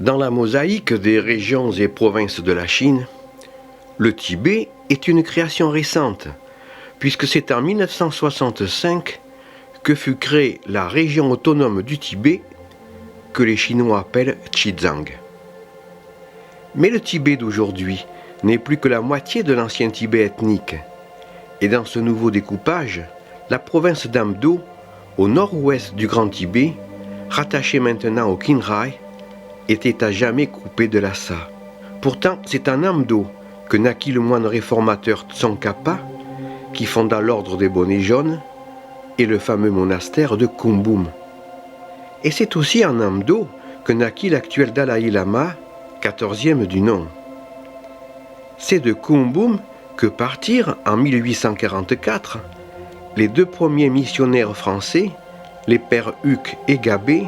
Dans la mosaïque des régions et provinces de la Chine, le Tibet est une création récente, puisque c'est en 1965 que fut créée la région autonome du Tibet, que les Chinois appellent Xizang. Mais le Tibet d'aujourd'hui n'est plus que la moitié de l'ancien Tibet ethnique, et dans ce nouveau découpage, la province d'Amdo, au nord-ouest du Grand Tibet, rattachée maintenant au Qinghai, était à jamais coupée de Lhasa. Pourtant, c'est en Amdo que naquit le moine réformateur Tsongkhapa, qui fonda l'ordre des bonnets jaunes et le fameux monastère de Kumbum. Et c'est aussi en Amdo que naquit l'actuel Dalai Lama, 14e du nom. C'est de Kumbum que partirent en 1844 les deux premiers missionnaires français, les pères Huc et Gabé,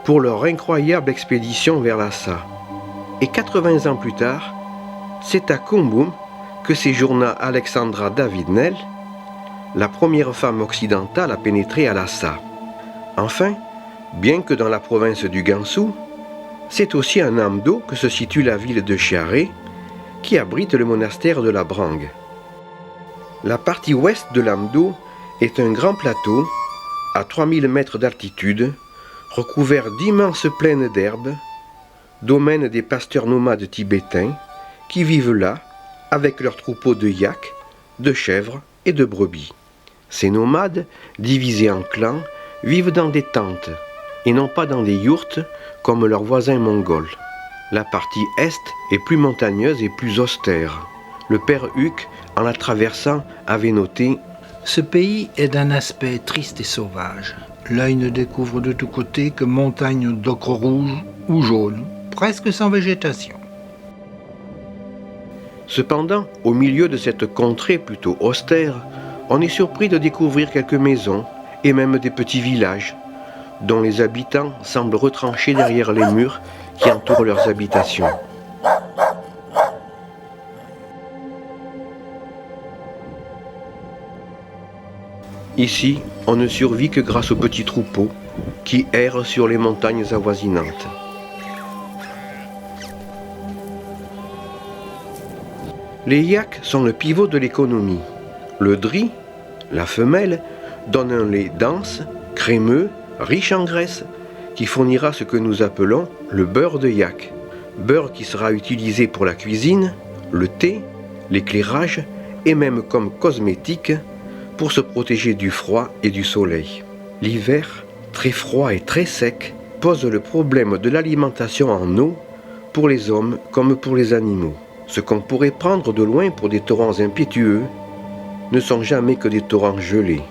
pour leur incroyable expédition vers Lhasa. Et 80 ans plus tard, c'est à Kumbum que séjourna Alexandra David-Nel, la première femme occidentale à pénétrer à Lhasa. Enfin, bien que dans la province du Gansu, c'est aussi à Amdo que se situe la ville de Chiare, qui abrite le monastère de la Brangue. La partie ouest de l'Amdo est un grand plateau, à 3000 mètres d'altitude, recouvert d'immenses plaines d'herbes, domaine des pasteurs nomades tibétains, qui vivent là avec leurs troupeaux de yaks, de chèvres et de brebis. Ces nomades, divisés en clans, vivent dans des tentes, et non pas dans des yourtes comme leurs voisins mongols. La partie est est plus montagneuse et plus austère. Le père Huc, en la traversant, avait noté « Ce pays est d'un aspect triste et sauvage. L'œil ne découvre de tous côtés que montagnes d'ocre rouge ou jaune, presque sans végétation. » Cependant, au milieu de cette contrée plutôt austère, on est surpris de découvrir quelques maisons et même des petits villages, dont les habitants semblent retranchés derrière les murs qui entourent leurs habitations. Ici, on ne survit que grâce aux petits troupeaux qui errent sur les montagnes avoisinantes. Les yaks sont le pivot de l'économie. Le dri, la femelle, donne un lait dense, crémeux, riche en graisse, qui fournira ce que nous appelons le beurre de yak. Beurre qui sera utilisé pour la cuisine, le thé, l'éclairage et même comme cosmétique pour se protéger du froid et du soleil. L'hiver, très froid et très sec, pose le problème de l'alimentation en eau pour les hommes comme pour les animaux. Ce qu'on pourrait prendre de loin pour des torrents impétueux ne sont jamais que des torrents gelés.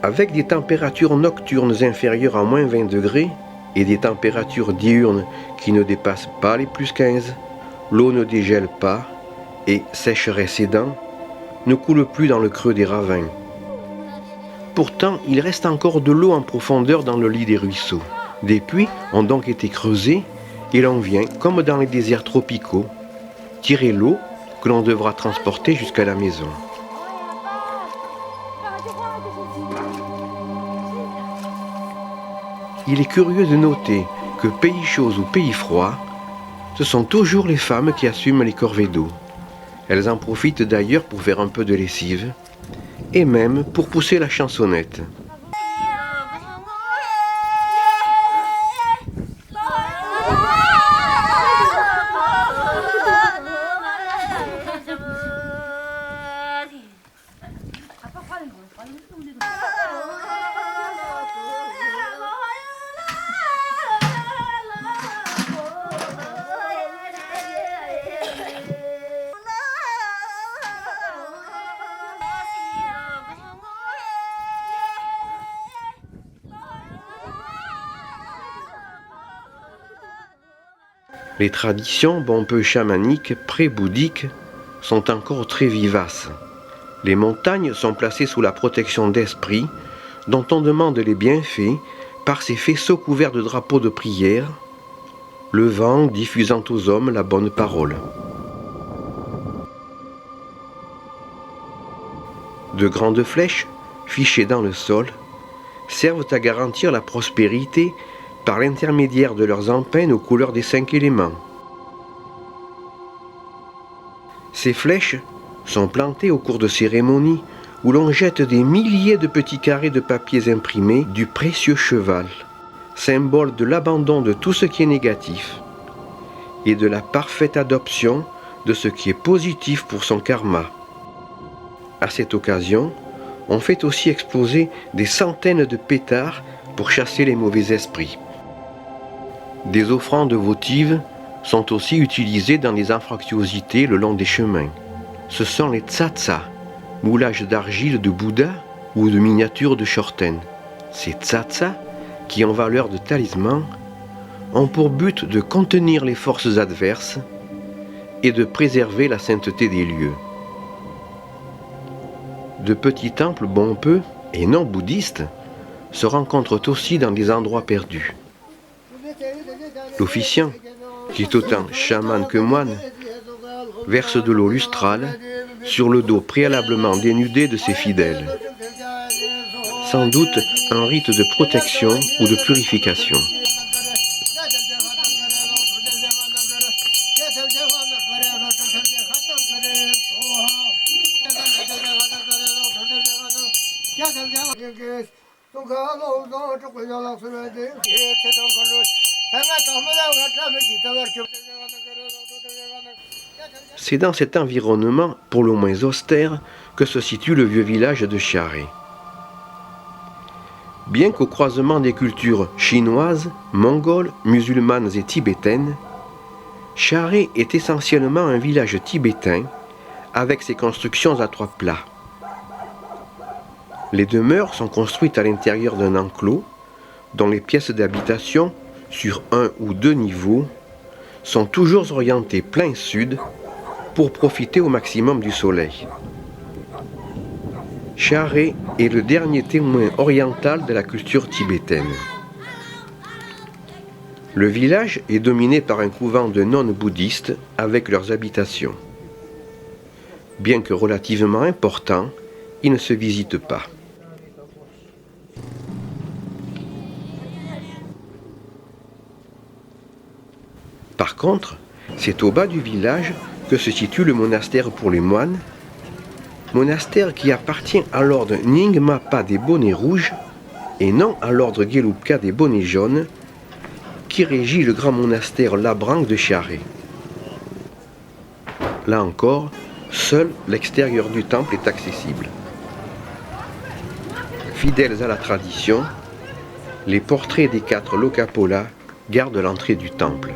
Avec des températures nocturnes inférieures à moins 20 degrés et des températures diurnes qui ne dépassent pas les plus 15, l'eau ne dégèle pas et, sécheresse aidant, ne coule plus dans le creux des ravins. Pourtant, il reste encore de l'eau en profondeur dans le lit des ruisseaux. Des puits ont donc été creusés et l'on vient, comme dans les déserts tropicaux, tirer l'eau que l'on devra transporter jusqu'à la maison. Il est curieux de noter que pays chaud ou pays froid, ce sont toujours les femmes qui assument les corvées d'eau. Elles en profitent d'ailleurs pour faire un peu de lessive et même pour pousser la chansonnette. Les traditions bon peu chamaniques, pré-bouddhiques, sont encore très vivaces. Les montagnes sont placées sous la protection d'esprits dont on demande les bienfaits par ces faisceaux couverts de drapeaux de prière, le vent diffusant aux hommes la bonne parole. De grandes flèches, fichées dans le sol, servent à garantir la prospérité par l'intermédiaire de leurs empennes aux couleurs des 5 éléments. Ces flèches sont plantées au cours de cérémonies où l'on jette des milliers de petits carrés de papiers imprimés du précieux cheval, symbole de l'abandon de tout ce qui est négatif et de la parfaite adoption de ce qui est positif pour son karma. À cette occasion, on fait aussi exploser des centaines de pétards pour chasser les mauvais esprits. Des offrandes votives sont aussi utilisées dans les anfractuosités le long des chemins. Ce sont les tsatsa, moulages d'argile de Bouddha ou de miniatures de Shorten. Ces tsatsa, qui ont valeur de talisman, ont pour but de contenir les forces adverses et de préserver la sainteté des lieux. De petits temples bon peu et non bouddhistes se rencontrent aussi dans des endroits perdus. L'officiant, qui est autant chaman que moine, verse de l'eau lustrale sur le dos préalablement dénudé de ses fidèles. Sans doute un rite de protection ou de purification. C'est dans cet environnement, pour le moins austère, que se situe le vieux village de Charé. Bien qu'au croisement des cultures chinoises, mongoles, musulmanes et tibétaines, Charé est essentiellement un village tibétain avec ses constructions à 3 plats. Les demeures sont construites à l'intérieur d'un enclos dont les pièces d'habitation, sur 1 ou 2 niveaux, sont toujours orientées plein sud pour profiter au maximum du soleil. Charé est le dernier témoin oriental de la culture tibétaine. Le village est dominé par un couvent de nonnes bouddhistes avec leurs habitations. Bien que relativement important, il ne se visite pas. Par contre, c'est au bas du village que se situe le monastère pour les moines, monastère qui appartient à l'ordre Nyingmapa des bonnets rouges et non à l'ordre Gelugpa des bonnets jaunes, qui régit le grand monastère Labrang de Charé. Là encore, seul l'extérieur du temple est accessible. Fidèles à la tradition, les portraits des 4 Lokapola gardent l'entrée du temple.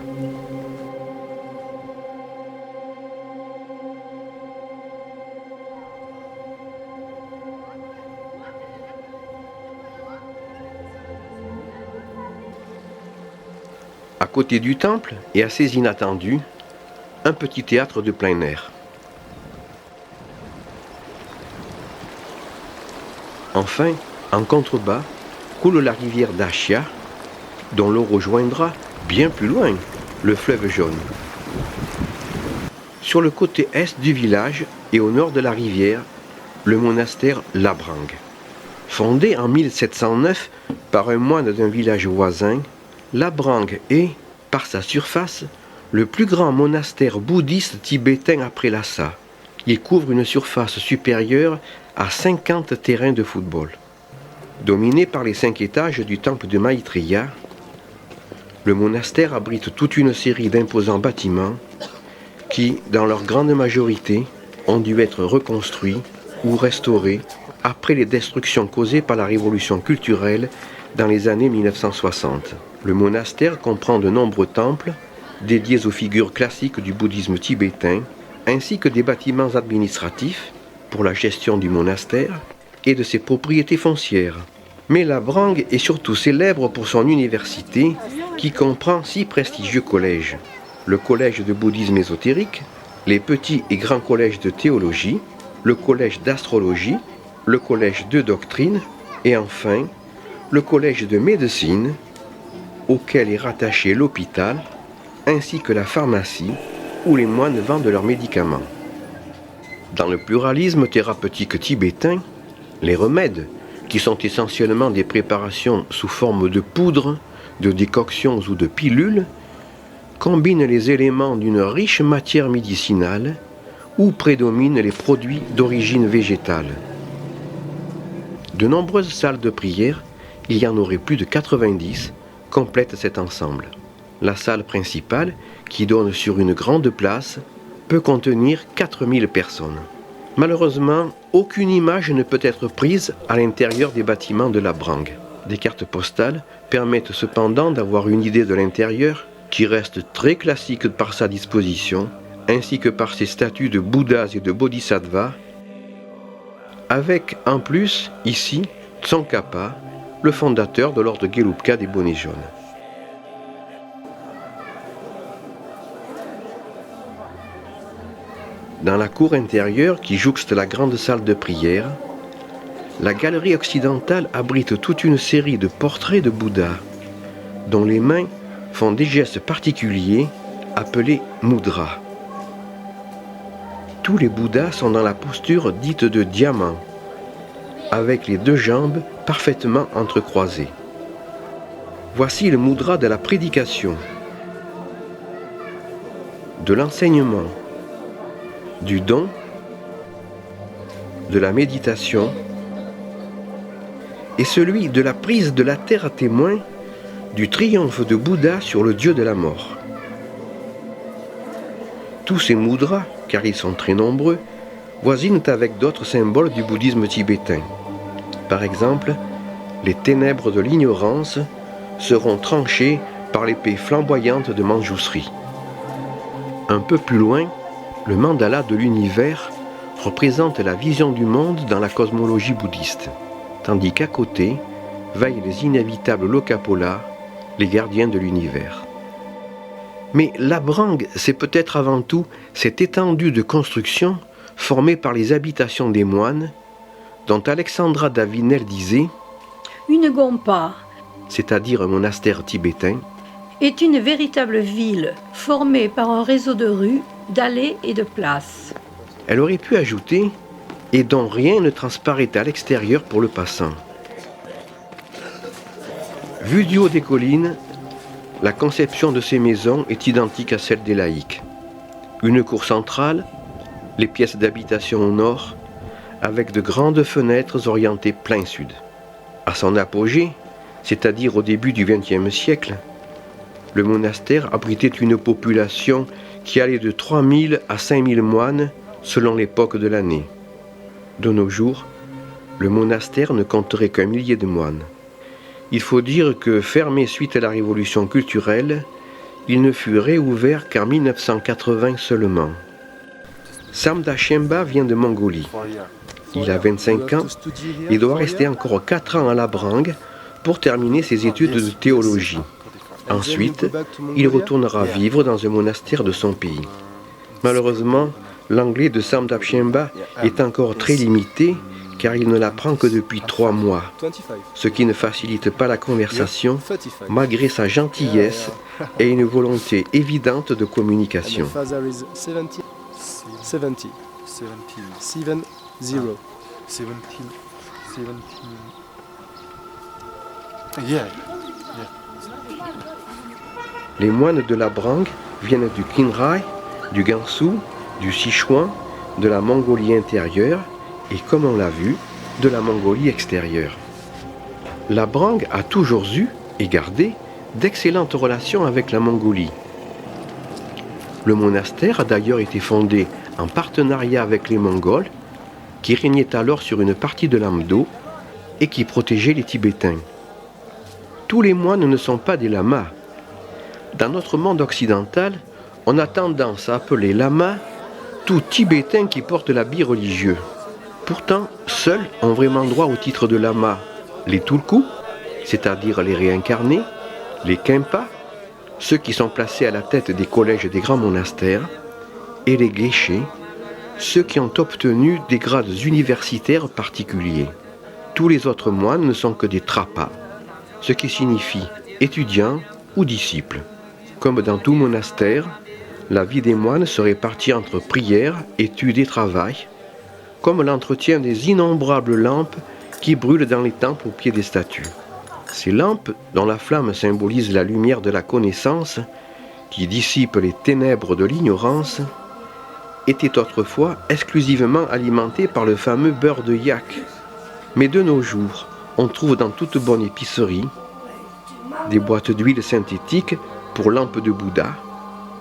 À côté du temple, et assez inattendu, un petit théâtre de plein air. Enfin, en contrebas, coule la rivière d'Ashia, dont l'eau rejoindra, bien plus loin, le fleuve jaune. Sur le côté est du village et au nord de la rivière, le monastère Labrang. Fondé en 1709 par un moine d'un village voisin, Labrang est, par sa surface, le plus grand monastère bouddhiste tibétain après Lhasa. Il couvre une surface supérieure à 50 terrains de football. Dominé par les 5 étages du temple de Maitreya, le monastère abrite toute une série d'imposants bâtiments qui, dans leur grande majorité, ont dû être reconstruits ou restaurés après les destructions causées par la révolution culturelle dans les années 1960. Le monastère comprend de nombreux temples dédiés aux figures classiques du bouddhisme tibétain, ainsi que des bâtiments administratifs pour la gestion du monastère et de ses propriétés foncières. Mais Labrang est surtout célèbre pour son université qui comprend 6 prestigieux collèges. Le collège de bouddhisme ésotérique, les petits et grands collèges de théologie, le collège d'astrologie, le collège de doctrine et enfin le collège de médecine auquel est rattaché l'hôpital ainsi que la pharmacie où les moines vendent leurs médicaments. Dans le pluralisme thérapeutique tibétain, les remèdes, qui sont essentiellement des préparations sous forme de poudre, de décoctions ou de pilules, combinent les éléments d'une riche matière médicinale où prédominent les produits d'origine végétale. De nombreuses salles de prière, il y en aurait plus de 90, complètent cet ensemble. La salle principale, qui donne sur une grande place, peut contenir 4000 personnes. Malheureusement, aucune image ne peut être prise à l'intérieur des bâtiments de la Brangue. Des cartes postales permettent cependant d'avoir une idée de l'intérieur, qui reste très classique par sa disposition, ainsi que par ses statues de Bouddhas et de Bodhisattvas, avec en plus, ici, Tsongkhapa, le fondateur de l'ordre Gelugpa des Bonnets jaunes. Dans la cour intérieure qui jouxte la grande salle de prière, la galerie occidentale abrite toute une série de portraits de Bouddha, dont les mains font des gestes particuliers appelés mudras. Tous les Bouddhas sont dans la posture dite de diamant, avec les deux jambes parfaitement entrecroisées. Voici le mudra de la prédication, de l'enseignement, du don, de la méditation et celui de la prise de la terre à témoin du triomphe de Bouddha sur le dieu de la mort. Tous ces mudras, car ils sont très nombreux, voisinent avec d'autres symboles du bouddhisme tibétain. Par exemple, les ténèbres de l'ignorance seront tranchées par l'épée flamboyante de Manjusri. Un peu plus loin, le mandala de l'univers représente la vision du monde dans la cosmologie bouddhiste, tandis qu'à côté veillent les inévitables Lokapola, les gardiens de l'univers. Mais la Brangue, c'est peut-être avant tout cette étendue de construction formée par les habitations des moines, dont Alexandra d'Avinel disait « Une gompa, c'est-à-dire un monastère tibétain, est une véritable ville formée par un réseau de rues, d'allées et de places. » Elle aurait pu ajouter « et dont rien ne transparaît à l'extérieur pour le passant ». Vue du haut des collines, la conception de ces maisons est identique à celle des laïcs. Une cour centrale, les pièces d'habitation au nord, avec de grandes fenêtres orientées plein sud. À son apogée, c'est-à-dire au début du XXe siècle, le monastère abritait une population qui allait de 3000 à 5000 moines selon l'époque de l'année. De nos jours, le monastère ne compterait qu'un millier de moines. Il faut dire que, fermé suite à la révolution culturelle, il ne fut réouvert qu'en 1980 seulement. Samda Shemba vient de Mongolie. Il a 25 ans et doit rester encore 4 ans à la Brangue pour terminer ses études de théologie. Ensuite, il retournera vivre dans un monastère de son pays. Malheureusement, l'anglais de Samda Shemba est encore très limité car il ne l'apprend que depuis 3 mois, ce qui ne facilite pas la conversation malgré sa gentillesse et une volonté évidente de communication. Les moines de la Brangue viennent du Qinghai, du Gansu, du Sichuan, de la Mongolie intérieure et, comme on l'a vu, de la Mongolie extérieure. La Brangue a toujours eu et gardé d'excellentes relations avec la Mongolie. Le monastère a d'ailleurs été fondé en partenariat avec les Mongols, qui régnaient alors sur une partie de l'Amdo et qui protégeaient les Tibétains. Tous les moines ne sont pas des lamas. Dans notre monde occidental, on a tendance à appeler lama tout Tibétain qui porte l'habit religieux. Pourtant, seuls ont vraiment droit au titre de lama les Tulku, c'est-à-dire les réincarnés, les Khenpa, ceux qui sont placés à la tête des collèges des grands monastères, et les Geshe, ceux qui ont obtenu des grades universitaires particuliers. Tous les autres moines ne sont que des trapas, ce qui signifie étudiants ou disciples. Comme dans tout monastère, la vie des moines se répartit entre prière, études et travail, comme l'entretien des innombrables lampes qui brûlent dans les temples au pied des statues. Ces lampes, dont la flamme symbolise la lumière de la connaissance, qui dissipe les ténèbres de l'ignorance, étaient autrefois exclusivement alimentées par le fameux beurre de yak. Mais de nos jours, on trouve dans toute bonne épicerie des boîtes d'huile synthétique pour lampes de Bouddha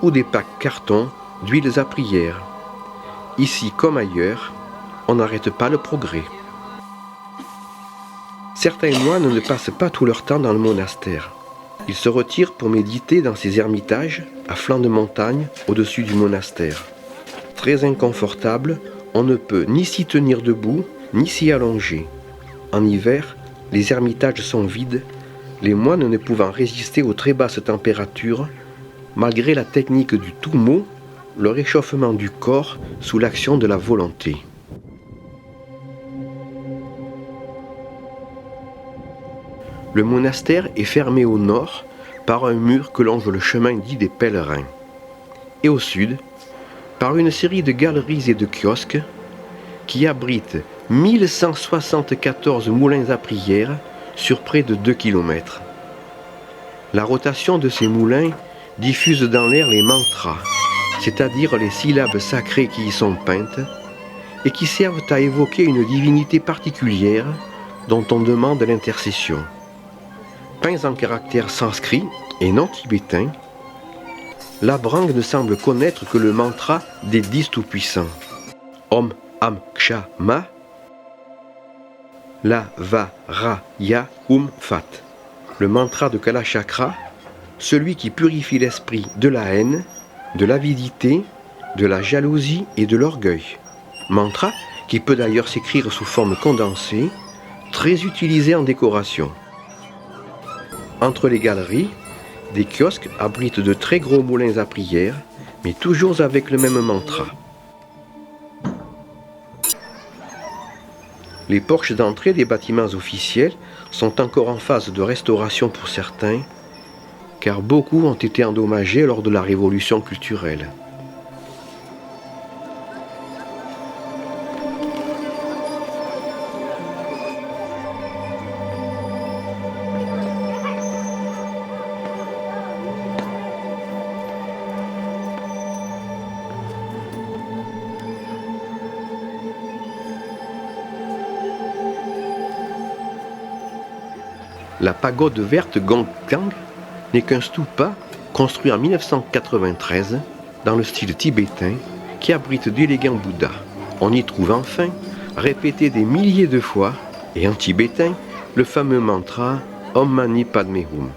ou des packs carton d'huiles à prière. Ici comme ailleurs, on n'arrête pas le progrès. Certains moines ne passent pas tout leur temps dans le monastère. Ils se retirent pour méditer dans ces ermitages à flanc de montagne au-dessus du monastère. Très inconfortable, on ne peut ni s'y tenir debout, ni s'y allonger. En hiver, les ermitages sont vides, les moines ne pouvant résister aux très basses températures, malgré la technique du Tummo, le réchauffement du corps sous l'action de la volonté. Le monastère est fermé au nord par un mur que longe le chemin dit des pèlerins, et au sud par une série de galeries et de kiosques qui abritent 1174 moulins à prière sur près de 2 km. La rotation de ces moulins diffuse dans l'air les mantras, c'est-à-dire les syllabes sacrées qui y sont peintes, et qui servent à évoquer une divinité particulière dont on demande l'intercession. Peints en caractères sanscrits et non tibétains, la brangue ne semble connaître que le mantra des 10 tout-puissants. Om Am Ksha Ma, La Va Ra Ya Fat. Le mantra de Kalachakra, celui qui purifie l'esprit de la haine, de l'avidité, de la jalousie et de l'orgueil. Mantra qui peut d'ailleurs s'écrire sous forme condensée, très utilisé en décoration. Entre les galeries, des kiosques abritent de très gros moulins à prière, mais toujours avec le même mantra. Les porches d'entrée des bâtiments officiels sont encore en phase de restauration pour certains, car beaucoup ont été endommagés lors de la révolution culturelle. La pagode verte Gongtang n'est qu'un stupa construit en 1993 dans le style tibétain qui abrite d'élégants Bouddhas. On y trouve enfin, répété des milliers de fois, et en tibétain, le fameux mantra Om Mani Padme Hum.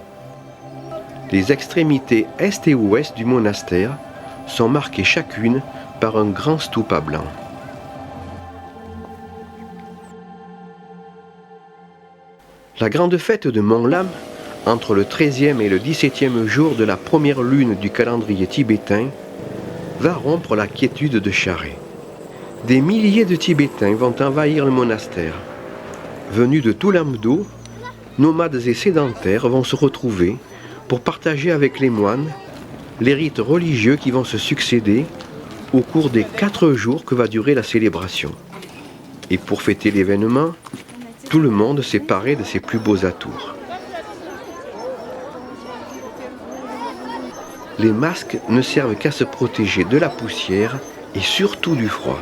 Les extrémités est et ouest du monastère sont marquées chacune par un grand stupa blanc. La grande fête de Monglam, entre le 13e et le 17e jour de la première lune du calendrier tibétain, va rompre la quiétude de Charré. Des milliers de Tibétains vont envahir le monastère. Venus de tout l'Amdo, nomades et sédentaires vont se retrouver pour partager avec les moines les rites religieux qui vont se succéder au cours des 4 jours que va durer la célébration. Et pour fêter l'événement, tout le monde s'est paré de ses plus beaux atours. Les masques ne servent qu'à se protéger de la poussière et surtout du froid.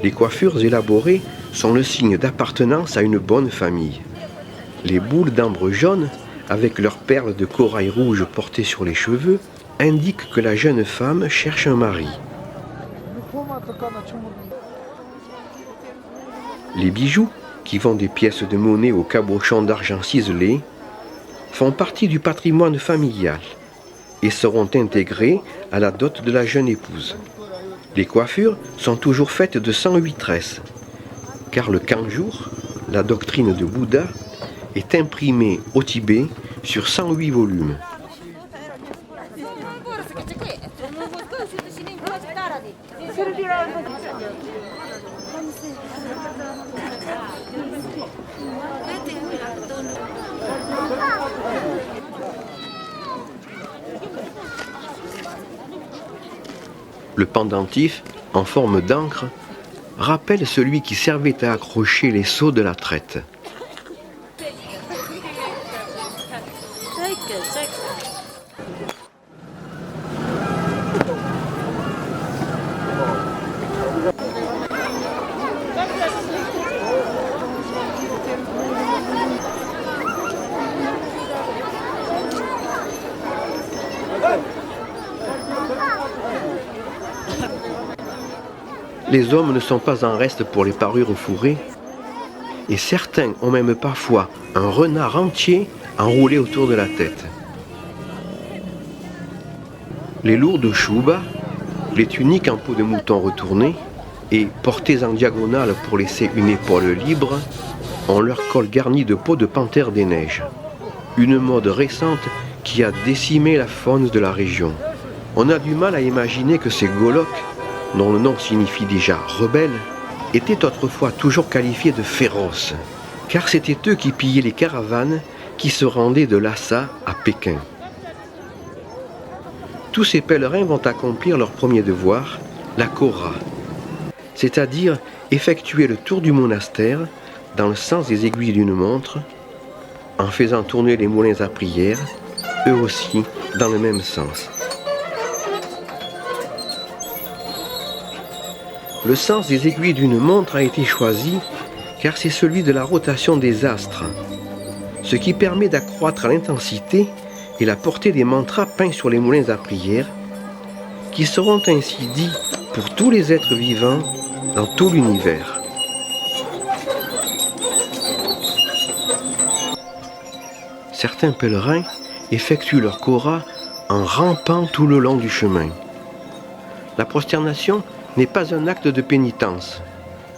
Les coiffures élaborées sont le signe d'appartenance à une bonne famille. Les boules d'ambre jaune, avec leurs perles de corail rouge portées sur les cheveux, indiquent que la jeune femme cherche un mari. Les bijoux, qui vont des pièces de monnaie aux cabochons d'argent ciselé, font partie du patrimoine familial et seront intégrés à la dot de la jeune épouse. Les coiffures sont toujours faites de 108 tresses, car le Kanjur, la doctrine de Bouddha, est imprimée au Tibet sur 108 volumes. Le pendentif, en forme d'ancre, rappelle celui qui servait à accrocher les seaux de la traite. Les hommes ne sont pas en reste pour les parures fourrées, et certains ont même parfois un renard entier enroulé autour de la tête. Les lourdes choubas, les tuniques en peau de mouton retournées et portées en diagonale pour laisser une épaule libre, ont leur col garni de peau de panthère des neiges. Une mode récente qui a décimé la faune de la région. On a du mal à imaginer que ces Goloks, dont le nom signifie déjà rebelles, étaient autrefois toujours qualifiés de féroces, car c'était eux qui pillaient les caravanes qui se rendaient de Lhasa à Pékin. Tous ces pèlerins vont accomplir leur premier devoir, la Kora, c'est-à-dire effectuer le tour du monastère dans le sens des aiguilles d'une montre, en faisant tourner les moulins à prière, eux aussi dans le même sens. Le sens des aiguilles d'une montre a été choisi car c'est celui de la rotation des astres, ce qui permet d'accroître l'intensité et la portée des mantras peints sur les moulins à prière, qui seront ainsi dits pour tous les êtres vivants dans tout l'univers. Certains pèlerins effectuent leur Kora en rampant tout le long du chemin. La prosternation n'est pas un acte de pénitence,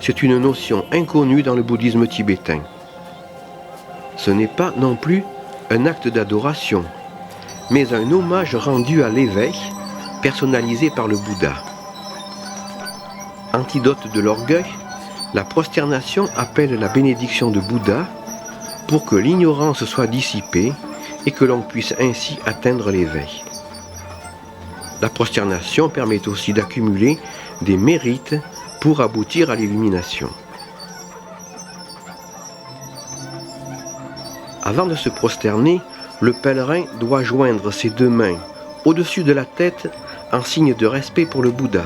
c'est une notion inconnue dans le bouddhisme tibétain. Ce n'est pas non plus un acte d'adoration, mais un hommage rendu à l'éveil, personnalisé par le Bouddha. Antidote de l'orgueil, la prosternation appelle la bénédiction de Bouddha pour que l'ignorance soit dissipée et que l'on puisse ainsi atteindre l'éveil. La prosternation permet aussi d'accumuler des mérites pour aboutir à l'illumination. Avant de se prosterner, le pèlerin doit joindre ses deux mains au-dessus de la tête en signe de respect pour le Bouddha,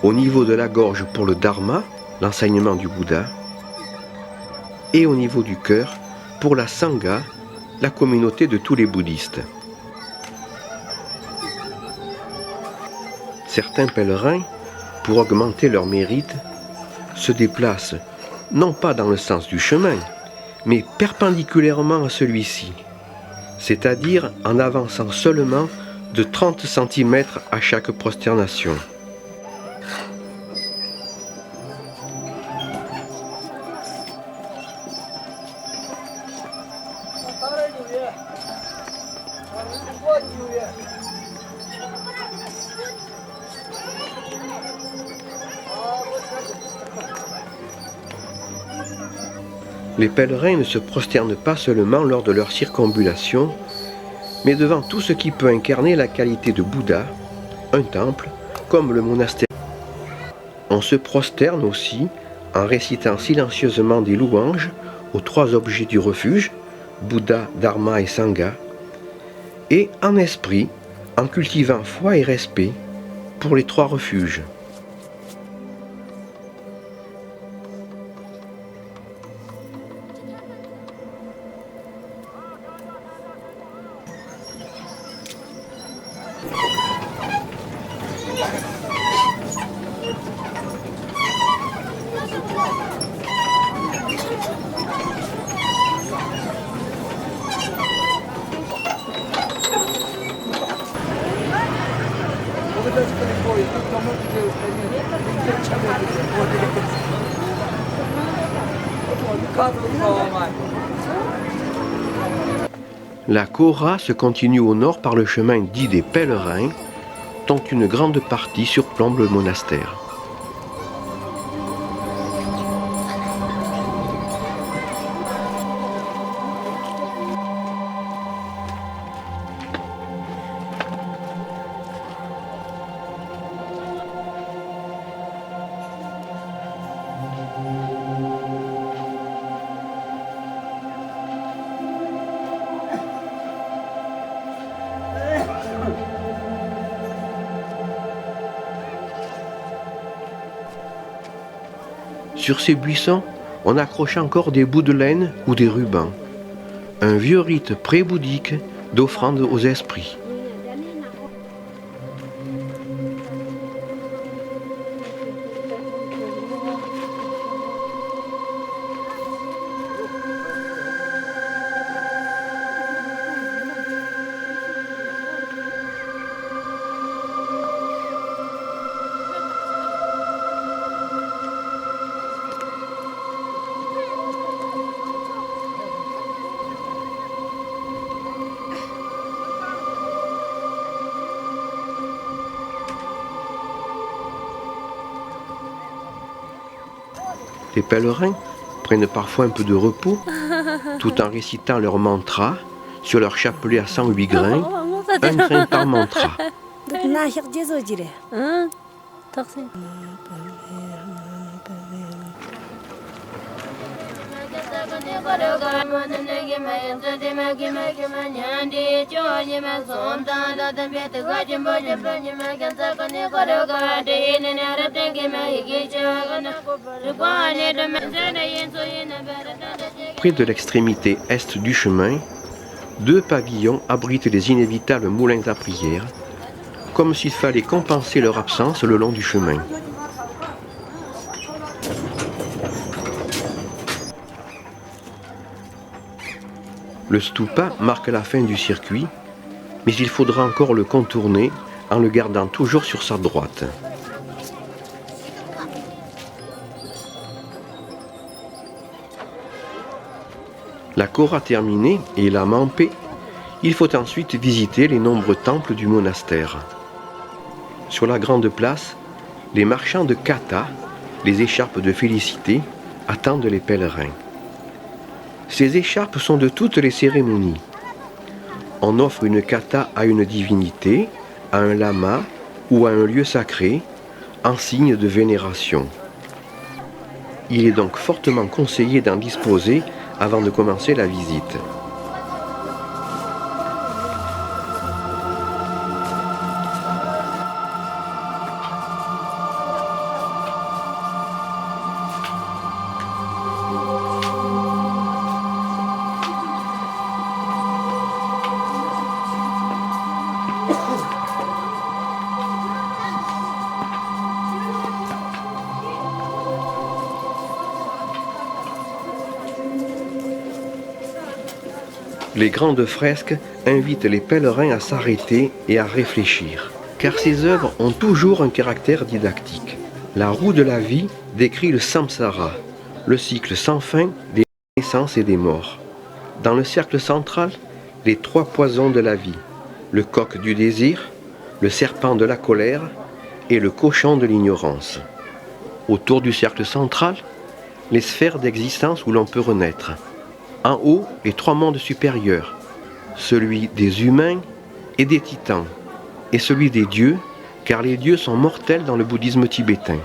au niveau de la gorge pour le Dharma, l'enseignement du Bouddha, et au niveau du cœur pour la Sangha, la communauté de tous les bouddhistes. Certains pèlerins, pour augmenter leur mérite, se déplacent non pas dans le sens du chemin, mais perpendiculairement à celui-ci, c'est-à-dire en avançant seulement de 30 cm à chaque prosternation. Les pèlerins ne se prosternent pas seulement lors de leur circambulation, mais devant tout ce qui peut incarner la qualité de Bouddha, un temple, comme le monastère. On se prosterne aussi en récitant silencieusement des louanges aux trois objets du refuge, Bouddha, Dharma et Sangha, et en esprit, en cultivant foi et respect pour les trois refuges. La Kora se continue au nord par le chemin dit des pèlerins, dont une grande partie surplombe le monastère. Sur ces buissons, on accroche encore des bouts de laine ou des rubans. Un vieux rite pré-bouddhique d'offrande aux esprits. Les pèlerins prennent parfois un peu de repos, tout en récitant leur mantra sur leur chapelet à 108 grains, un grain par mantra. Près de l'extrémité est du chemin, 2 pavillons abritent les inévitables moulins à prière, comme s'il fallait compenser leur absence le long du chemin. Le stupa marque la fin du circuit, mais il faudra encore le contourner en le gardant toujours sur sa droite. La Kora terminée et la Mampé, il faut ensuite visiter les nombreux temples du monastère. Sur la grande place, les marchands de kata, les écharpes de félicité, attendent les pèlerins. Ces écharpes sont de toutes les cérémonies. On offre une kata à une divinité, à un lama ou à un lieu sacré, en signe de vénération. Il est donc fortement conseillé d'en disposer avant de commencer la visite. Les grandes fresques invitent les pèlerins à s'arrêter et à réfléchir, car ces œuvres ont toujours un caractère didactique. La roue de la vie décrit le samsara, le cycle sans fin des naissances et des morts. Dans le cercle central, les 3 poisons de la vie, le coq du désir, le serpent de la colère et le cochon de l'ignorance. Autour du cercle central, les sphères d'existence où l'on peut renaître. En haut, les 3 mondes supérieurs, celui des humains et des titans, et celui des dieux, car les dieux sont mortels dans le bouddhisme tibétain.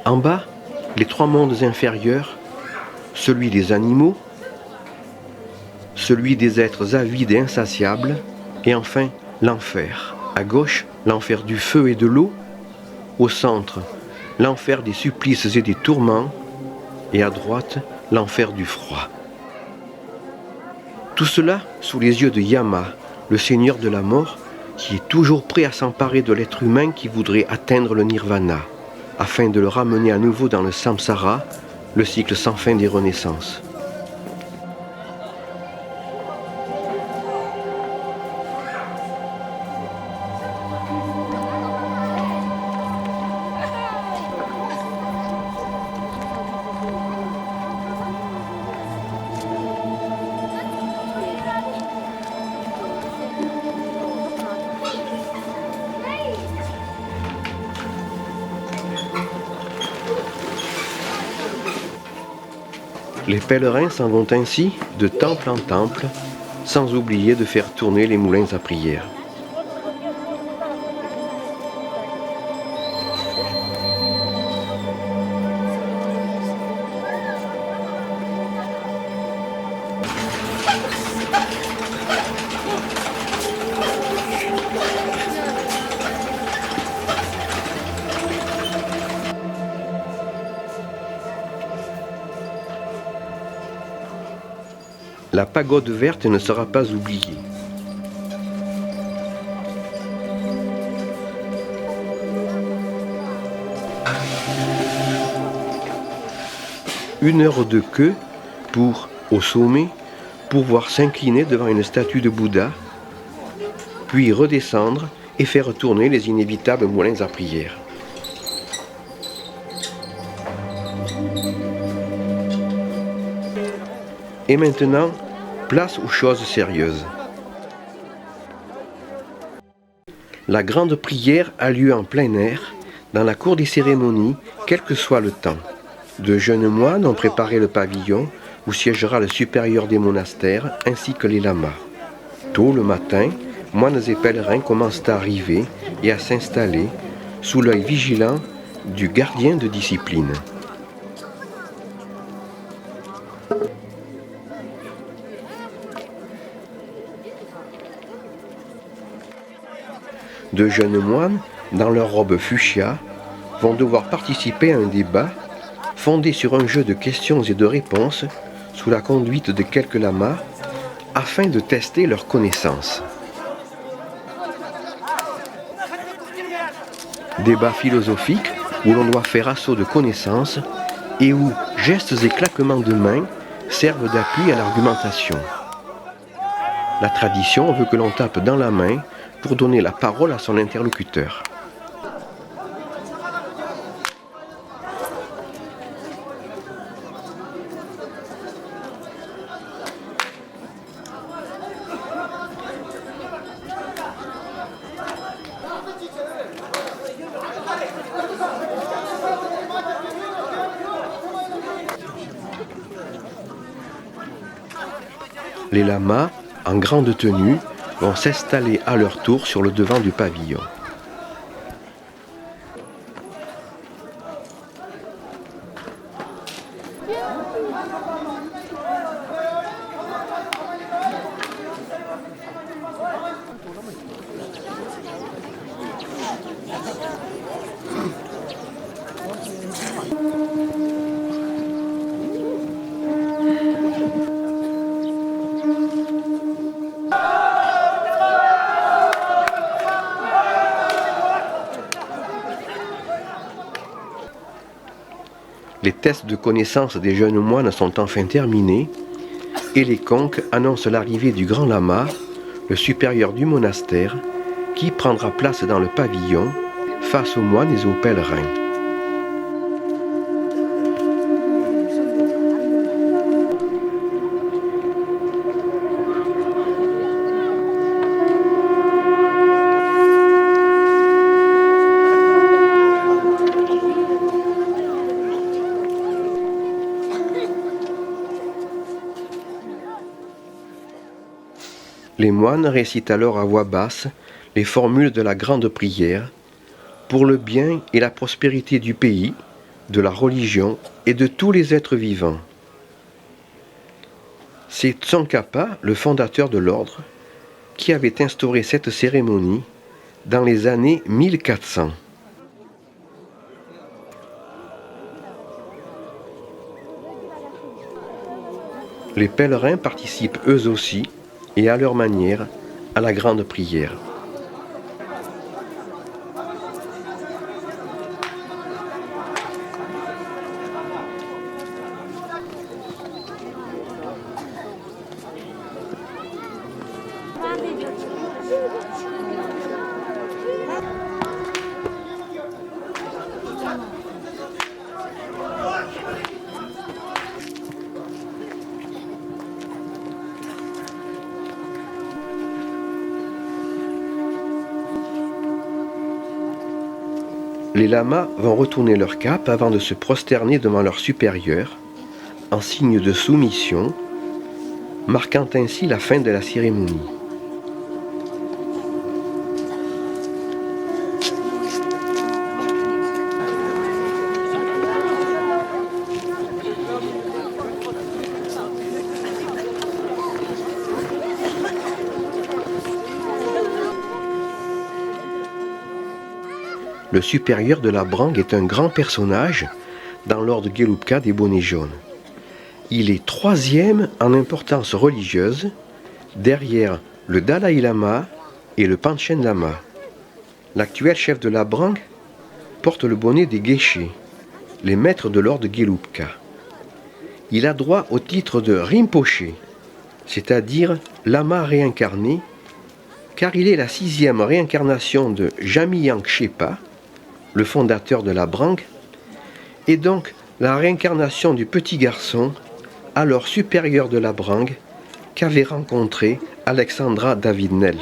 En bas, les 3 mondes inférieurs, celui des animaux, celui des êtres avides et insatiables, et enfin l'enfer. À gauche, l'enfer du feu et de l'eau, au centre, l'enfer des supplices et des tourments, et à droite, l'enfer du froid. Tout cela sous les yeux de Yama, le seigneur de la mort, qui est toujours prêt à s'emparer de l'être humain qui voudrait atteindre le nirvana, afin de le ramener à nouveau dans le samsara, le cycle sans fin des renaissances. Les pèlerins s'en vont ainsi de temple en temple, sans oublier de faire tourner les moulins à prière. La pagode verte ne sera pas oubliée. Une heure de queue pour, au sommet, pouvoir s'incliner devant une statue de Bouddha, puis redescendre et faire tourner les inévitables moulins à prière. Et maintenant, place aux choses sérieuses. La grande prière a lieu en plein air, dans la cour des cérémonies, quel que soit le temps. De jeunes moines ont préparé le pavillon où siégera le supérieur des monastères ainsi que les lamas. Tôt le matin, moines et pèlerins commencent à arriver et à s'installer sous l'œil vigilant du gardien de discipline. De jeunes moines, dans leur robe fuchsia, vont devoir participer à un débat fondé sur un jeu de questions et de réponses sous la conduite de quelques lamas afin de tester leurs connaissances. Débat philosophique où l'on doit faire assaut de connaissances et où gestes et claquements de mains servent d'appui à l'argumentation. La tradition veut que l'on tape dans la main pour donner la parole à son interlocuteur. Les lamas, en grande tenue, vont s'installer à leur tour sur le devant du pavillon. Les tests de connaissance des jeunes moines sont enfin terminés et les conques annoncent l'arrivée du grand lama, le supérieur du monastère, qui prendra place dans le pavillon face aux moines et aux pèlerins. Les moines récitent alors à voix basse les formules de la grande prière pour le bien et la prospérité du pays, de la religion et de tous les êtres vivants. C'est Tsongkhapa, le fondateur de l'ordre, qui avait instauré cette cérémonie dans les années 1400. Les pèlerins participent eux aussi, et à leur manière, à la grande prière. Les lamas vont retourner leur cape avant de se prosterner devant leur supérieur, en signe de soumission, marquant ainsi la fin de la cérémonie. Le supérieur de la brangue est un grand personnage dans l'ordre Gelugpa des bonnets jaunes. Il est troisième en importance religieuse, derrière le Dalai Lama et le Panchen Lama. L'actuel chef de la Brang porte le bonnet des Geshe, les maîtres de l'ordre Gelugpa. Il a droit au titre de Rinpoché, c'est-à-dire lama réincarné, car il est la 6e réincarnation de Jamyang Shepa, le fondateur de la Brang, et donc la réincarnation du petit garçon, alors supérieur de la Brang, qu'avait rencontré Alexandra David-Nel.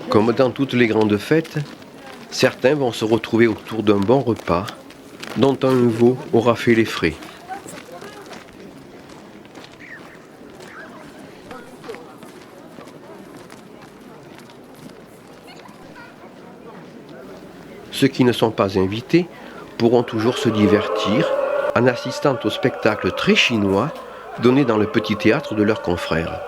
Comme dans toutes les grandes fêtes, certains vont se retrouver autour d'un bon repas, dont un veau aura fait les frais. Ceux qui ne sont pas invités pourront toujours se divertir en assistant au spectacle très chinois donné dans le petit théâtre de leurs confrères.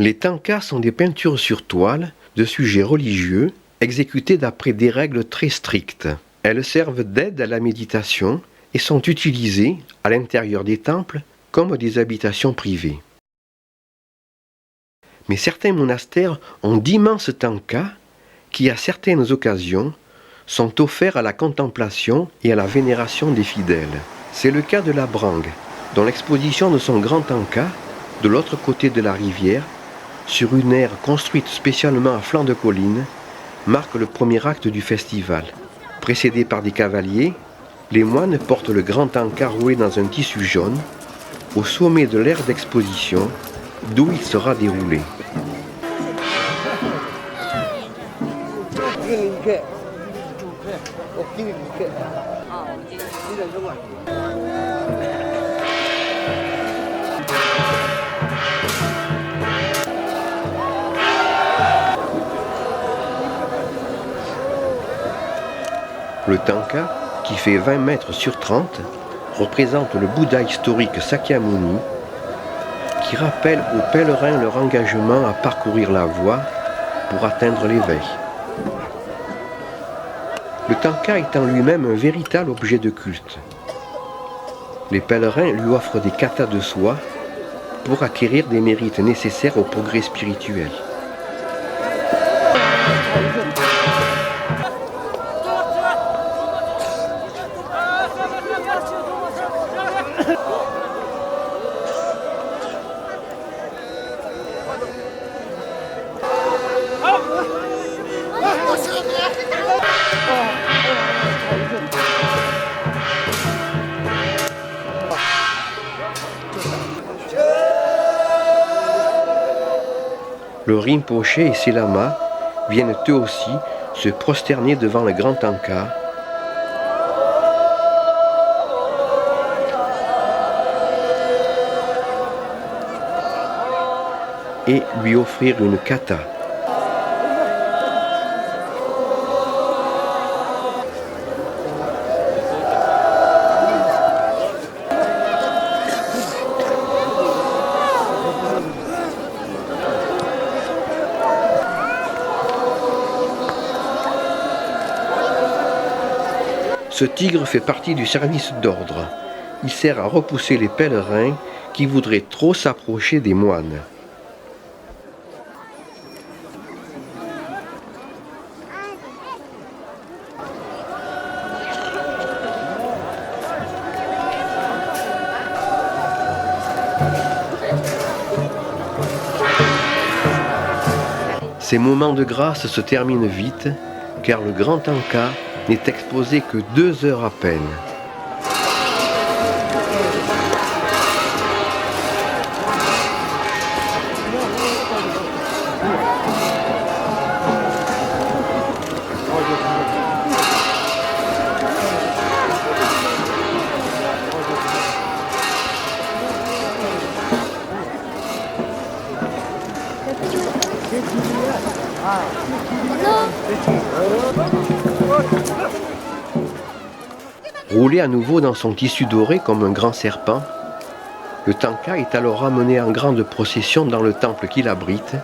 Les tankas sont des peintures sur toile de sujets religieux exécutées d'après des règles très strictes. Elles servent d'aide à la méditation et sont utilisées à l'intérieur des temples comme des habitations privées. Mais certains monastères ont d'immenses tankas qui, à certaines occasions, sont offerts à la contemplation et à la vénération des fidèles. C'est le cas de la Brang, dont l'exposition de son grand tanka, de l'autre côté de la rivière, sur une aire construite spécialement à flanc de colline, marque le premier acte du festival. Précédés par des cavaliers, les moines portent le grand tanka roulé dans un tissu jaune, au sommet de l'aire d'exposition, d'où il sera déroulé. Le tanka, qui fait 20 mètres sur 30, représente le Bouddha historique Sakyamuni, qui rappelle aux pèlerins leur engagement à parcourir la voie pour atteindre l'éveil. Le tanka est en lui-même un véritable objet de culte. Les pèlerins lui offrent des katas de soie pour acquérir des mérites nécessaires au progrès spirituel. Le Rinpoché et ses lamas viennent eux aussi se prosterner devant le grand Tanka et lui offrir une kata. Ce tigre fait partie du service d'ordre. Il sert à repousser les pèlerins qui voudraient trop s'approcher des moines. Ces moments de grâce se terminent vite, car le grand Tanka n'est exposé que 2 heures à peine. Roulé à nouveau dans son tissu doré comme un grand serpent, le Tanka est alors ramené en grande procession dans le temple qu'il abrite,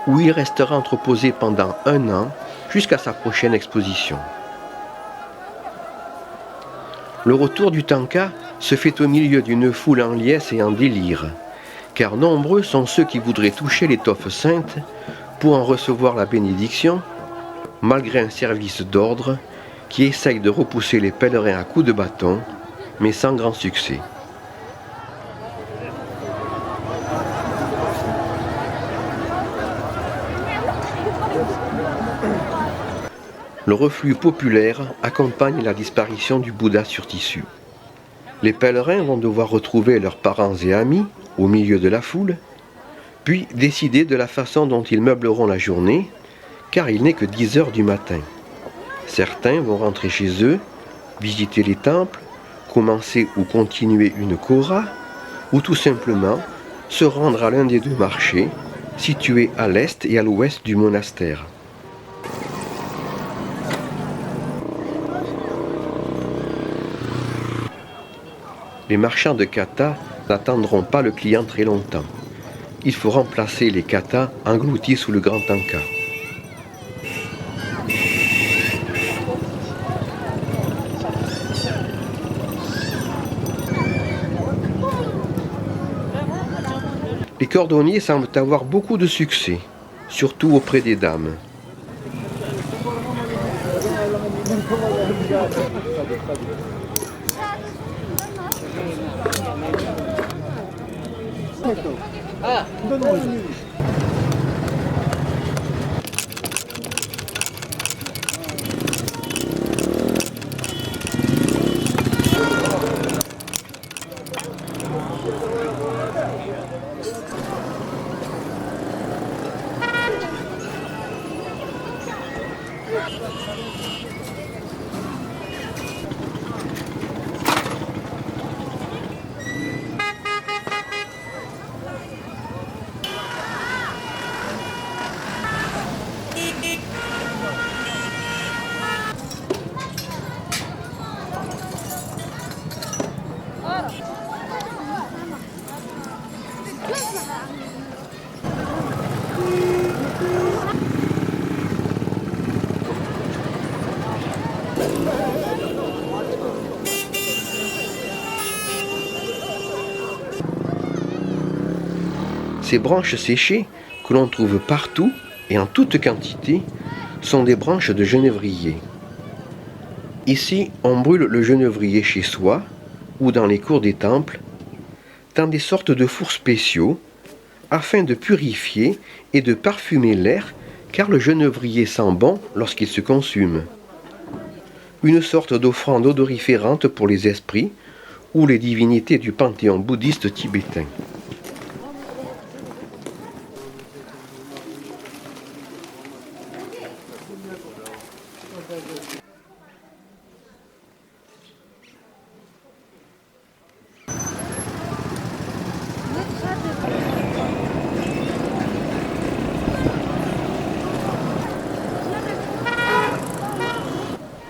où il restera entreposé pendant 1 an jusqu'à sa prochaine exposition. Le retour du Tanka se fait au milieu d'une foule en liesse et en délire, car nombreux sont ceux qui voudraient toucher l'étoffe sainte pour en recevoir la bénédiction, malgré un service d'ordre qui essaye de repousser les pèlerins à coups de bâton, mais sans grand succès. Le reflux populaire accompagne la disparition du Bouddha sur tissu. Les pèlerins vont devoir retrouver leurs parents et amis au milieu de la foule, puis décider de la façon dont ils meubleront la journée, car il n'est que 10 heures du matin. Certains vont rentrer chez eux, visiter les temples, commencer ou continuer une kora, ou tout simplement se rendre à l'un des 2 marchés, situés à l'est et à l'ouest du monastère. Les marchands de kata n'attendront pas le client très longtemps. Il faut remplacer les katas engloutis sous le grand Tanka. Les cordonniers semblent avoir beaucoup de succès, surtout auprès des dames. Ces branches séchées, que l'on trouve partout et en toute quantité, sont des branches de genévrier. Ici, on brûle le genévrier chez soi ou dans les cours des temples, dans des sortes de fours spéciaux, afin de purifier et de parfumer l'air, car le genévrier sent bon lorsqu'il se consume. Une sorte d'offrande odoriférante pour les esprits ou les divinités du panthéon bouddhiste tibétain.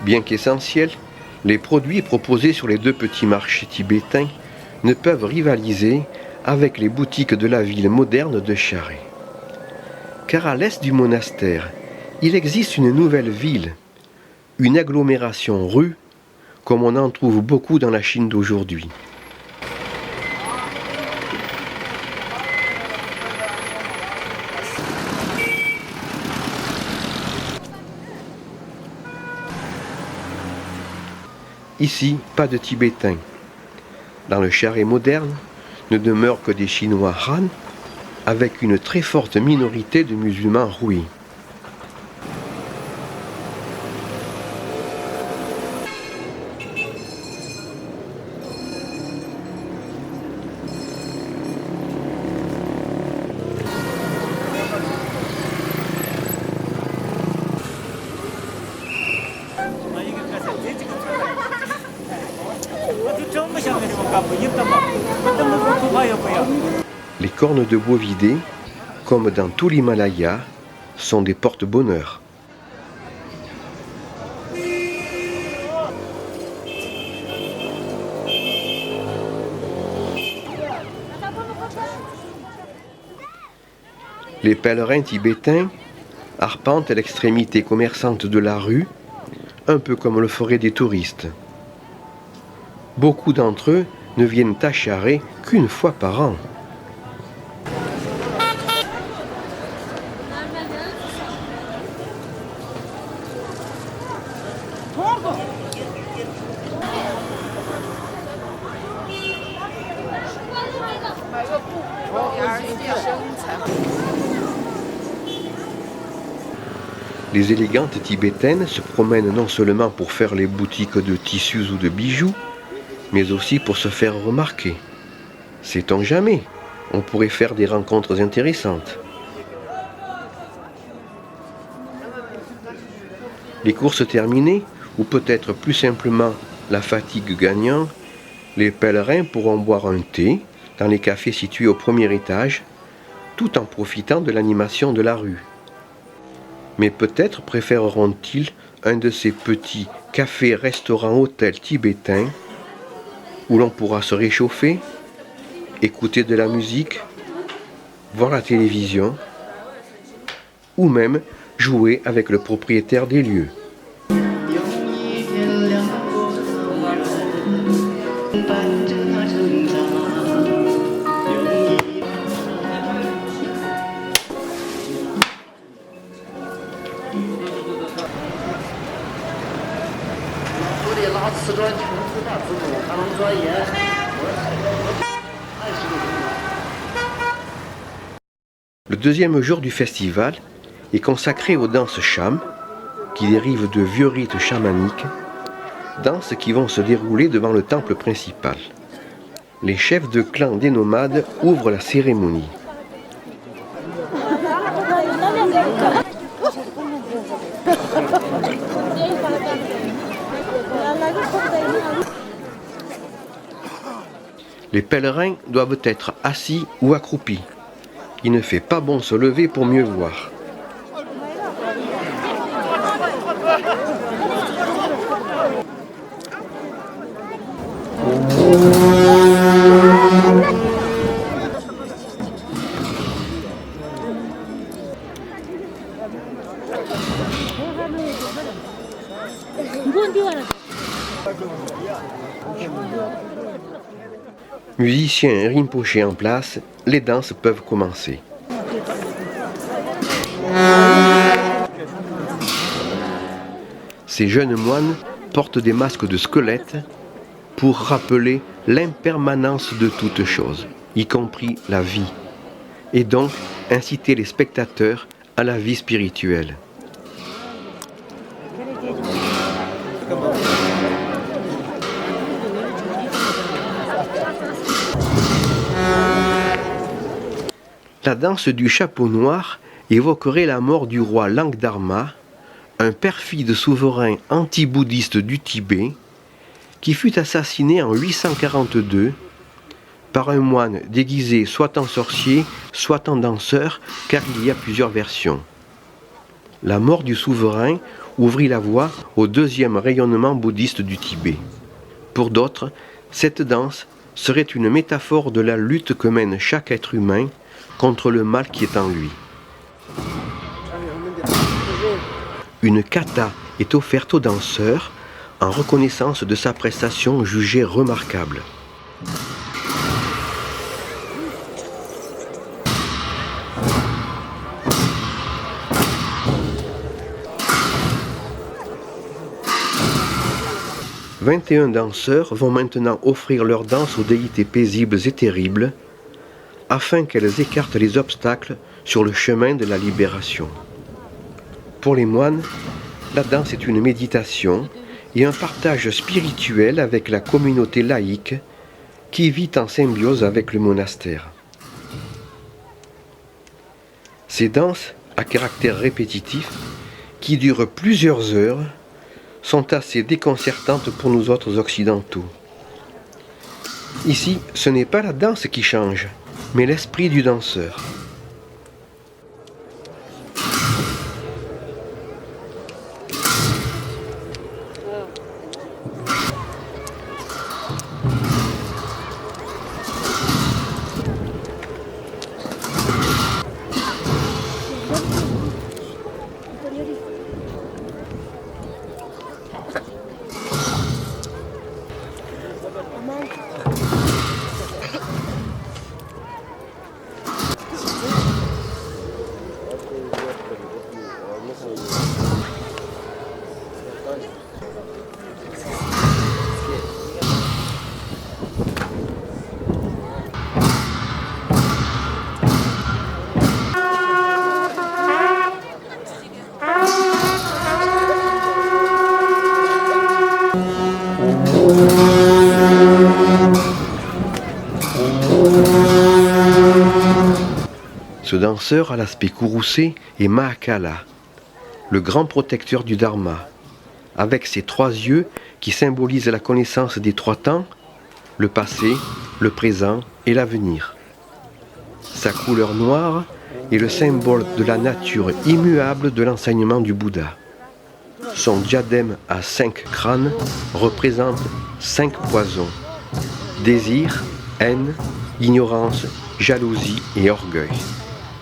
Bien qu'essentiels, les produits proposés sur les deux petits marchés tibétains ne peuvent rivaliser avec les boutiques de la ville moderne de Charé. Car à l'est du monastère, il existe une nouvelle ville, une agglomération rue, comme on en trouve beaucoup dans la Chine d'aujourd'hui. Ici, pas de Tibétains. Dans le Charé moderne, ne demeurent que des Chinois Han, avec une très forte minorité de musulmans rouis. Les cornes de bovidés, comme dans tout l'Himalaya, sont des porte-bonheur. Les pèlerins tibétains arpentent l'extrémité commerçante de la rue, un peu comme le feraient des touristes. Beaucoup d'entre eux ne viennent à Charé qu'une fois par an. Les élégantes tibétaines se promènent non seulement pour faire les boutiques de tissus ou de bijoux, mais aussi pour se faire remarquer. Sait-on jamais, on pourrait faire des rencontres intéressantes. Les courses terminées, ou peut-être plus simplement la fatigue gagnant, les pèlerins pourront boire un thé dans les cafés situés au premier étage, tout en profitant de l'animation de la rue. Mais peut-être préféreront-ils un de ces petits cafés-restaurants-hôtels tibétains où l'on pourra se réchauffer, écouter de la musique, voir la télévision ou même jouer avec le propriétaire des lieux. Le deuxième jour du festival est consacré aux danses cham, qui dérivent de vieux rites chamaniques, danses qui vont se dérouler devant le temple principal. Les chefs de clan des nomades ouvrent la cérémonie. Les pèlerins doivent être assis ou accroupis. Il ne fait pas bon se lever pour mieux voir. Musiciens et rinpochés en place, les danses peuvent commencer. Ces jeunes moines portent des masques de squelette pour rappeler l'impermanence de toute chose, y compris la vie, et donc inciter les spectateurs à la vie spirituelle. La danse du chapeau noir évoquerait la mort du roi Langdharma, un perfide souverain anti-bouddhiste du Tibet qui fut assassiné en 842 par un moine déguisé soit en sorcier, soit en danseur, car il y a plusieurs versions. La mort du souverain ouvrit la voie au deuxième rayonnement bouddhiste du Tibet. Pour d'autres, cette danse serait une métaphore de la lutte que mène chaque être humain contre le mal qui est en lui. Une kata est offerte au danseur en reconnaissance de sa prestation jugée remarquable. « 21 danseurs vont maintenant offrir leur danse aux déités paisibles et terribles afin qu'elles écartent les obstacles sur le chemin de la libération. Pour les moines, la danse est une méditation et un partage spirituel avec la communauté laïque qui vit en symbiose avec le monastère. Ces danses à caractère répétitif, qui durent plusieurs heures, sont assez déconcertantes pour nous autres occidentaux. Ici, ce n'est pas la danse qui change, mais l'esprit du danseur. Ce danseur à l'aspect courroucé est Mahakala, le grand protecteur du Dharma, avec ses trois yeux qui symbolisent la connaissance des trois temps, le passé, le présent et l'avenir. Sa couleur noire est le symbole de la nature immuable de l'enseignement du Bouddha. Son diadème à 5 crânes représente 5 poisons: désir, haine, ignorance, jalousie et orgueil.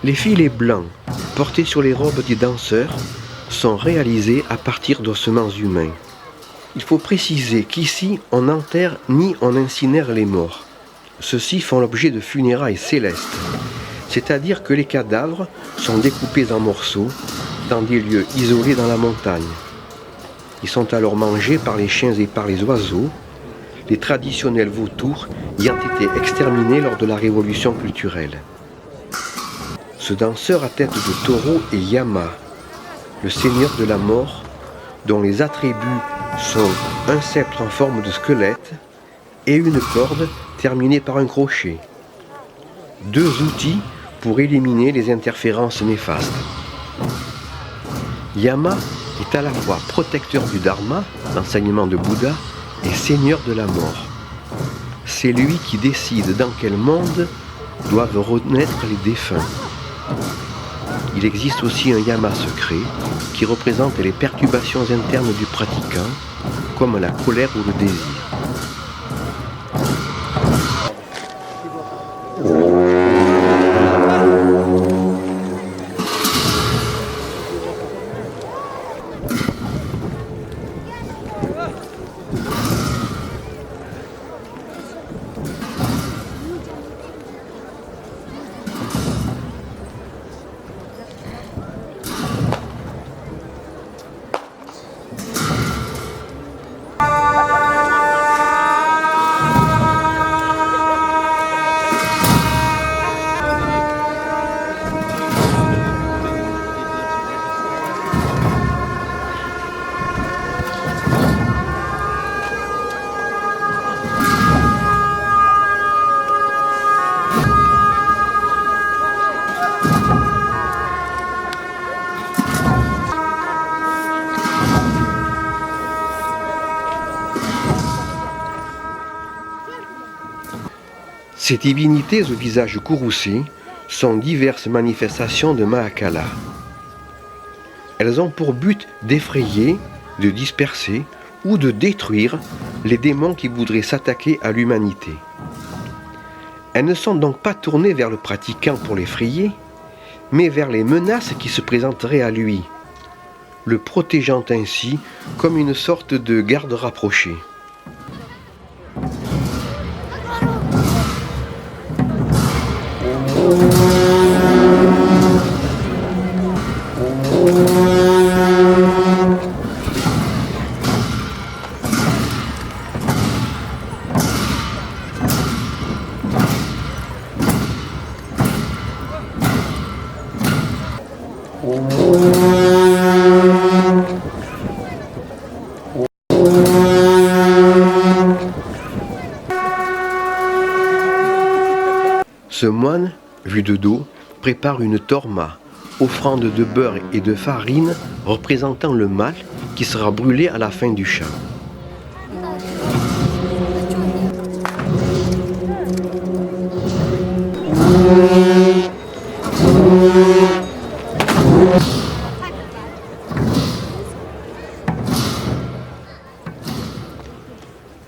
Les filets blancs portés sur les robes des danseurs sont réalisés à partir d'ossements humains. Il faut préciser qu'ici, on n'enterre ni on incinère les morts. Ceux-ci font l'objet de funérailles célestes, c'est-à-dire que les cadavres sont découpés en morceaux dans des lieux isolés dans la montagne. Ils sont alors mangés par les chiens et par les oiseaux, les traditionnels vautours ayant été exterminés lors de la révolution culturelle. Ce danseur à tête de taureau est Yama, le seigneur de la mort, dont les attributs sont un sceptre en forme de squelette et une corde terminée par un crochet. 2 outils pour éliminer les interférences néfastes. Yama est à la fois protecteur du Dharma, l'enseignement de Bouddha, et seigneur de la mort. C'est lui qui décide dans quel monde doivent renaître les défunts. Il existe aussi un yama secret qui représente les perturbations internes du pratiquant, comme la colère ou le désir. Ces divinités au visage courroucé sont diverses manifestations de Mahakala. Elles ont pour but d'effrayer, de disperser ou de détruire les démons qui voudraient s'attaquer à l'humanité. Elles ne sont donc pas tournées vers le pratiquant pour l'effrayer, mais vers les menaces qui se présenteraient à lui, le protégeant ainsi comme une sorte de garde rapproché. Ce moine, vu de dos, prépare une torma, offrande de beurre et de farine représentant le mal qui sera brûlé à la fin du chant.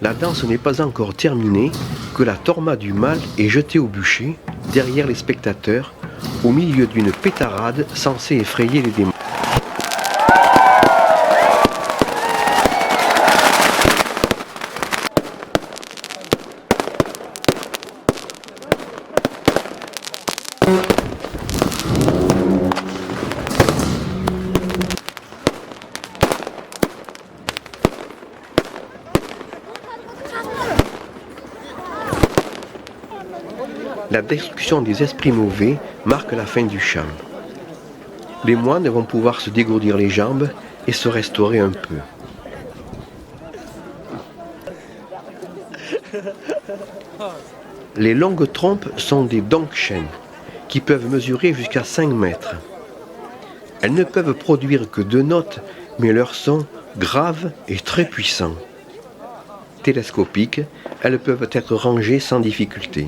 La danse n'est pas encore terminée que la torma du mal est jetée au bûcher, derrière les spectateurs, au milieu d'une pétarade censée effrayer les démons. La destruction des esprits mauvais marque la fin du chant. Les moines vont pouvoir se dégourdir les jambes et se restaurer un peu. Les longues trompes sont des dongshen, qui peuvent mesurer jusqu'à 5 mètres. Elles ne peuvent produire que 2 notes, mais leur son grave et très puissant. Télescopiques, elles peuvent être rangées sans difficulté.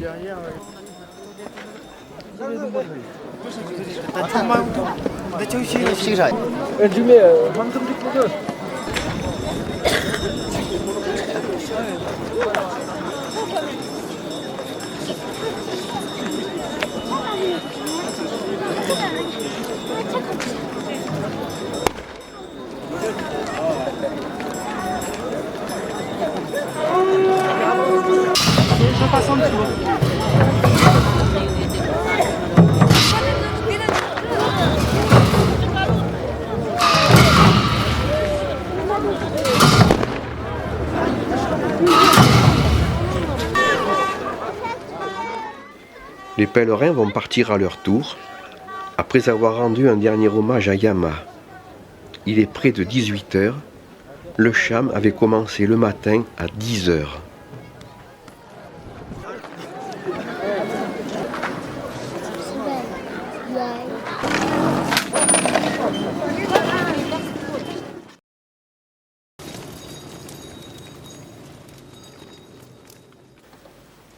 Les pèlerins vont partir à leur tour, après avoir rendu un dernier hommage à Yama. Il est près de 18 h. Le cham avait commencé le matin à 10 h.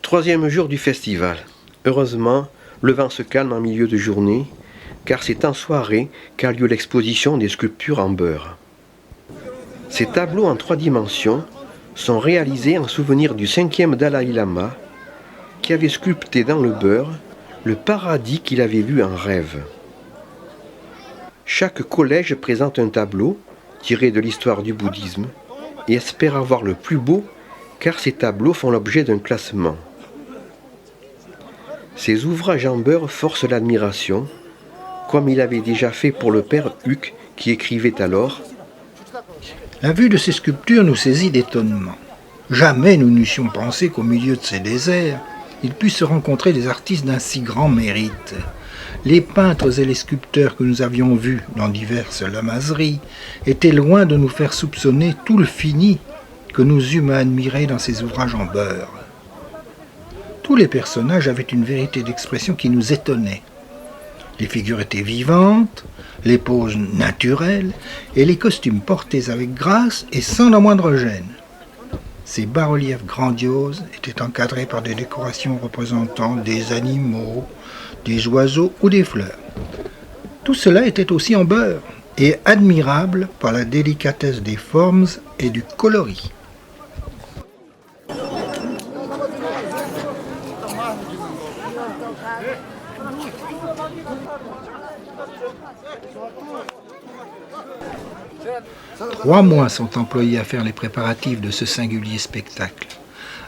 Troisième jour du festival. Heureusement, le vent se calme en milieu de journée, car c'est en soirée qu'a lieu l'exposition des sculptures en beurre. Ces tableaux en 3 dimensions sont réalisés en souvenir du 5e Dalai Lama, qui avait sculpté dans le beurre le paradis qu'il avait vu en rêve. Chaque collège présente un tableau tiré de l'histoire du bouddhisme et espère avoir le plus beau, car ces tableaux font l'objet d'un classement. Ces ouvrages en beurre forcent l'admiration, comme il avait déjà fait pour le père Huc qui écrivait alors « La vue de ces sculptures nous saisit d'étonnement. Jamais nous n'eussions pensé qu'au milieu de ces déserts, il puisse se rencontrer des artistes d'un si grand mérite. Les peintres et les sculpteurs que nous avions vus dans diverses lamaseries étaient loin de nous faire soupçonner tout le fini que nous eûmes à admirer dans ces ouvrages en beurre. Tous les personnages avaient une vérité d'expression qui nous étonnait. Les figures étaient vivantes, les poses naturelles et les costumes portés avec grâce et sans la moindre gêne. Ces bas-reliefs grandioses étaient encadrés par des décorations représentant des animaux, des oiseaux ou des fleurs. Tout cela était aussi en beurre et admirable par la délicatesse des formes et du coloris. Trois mois sont employés à faire les préparatifs de ce singulier spectacle.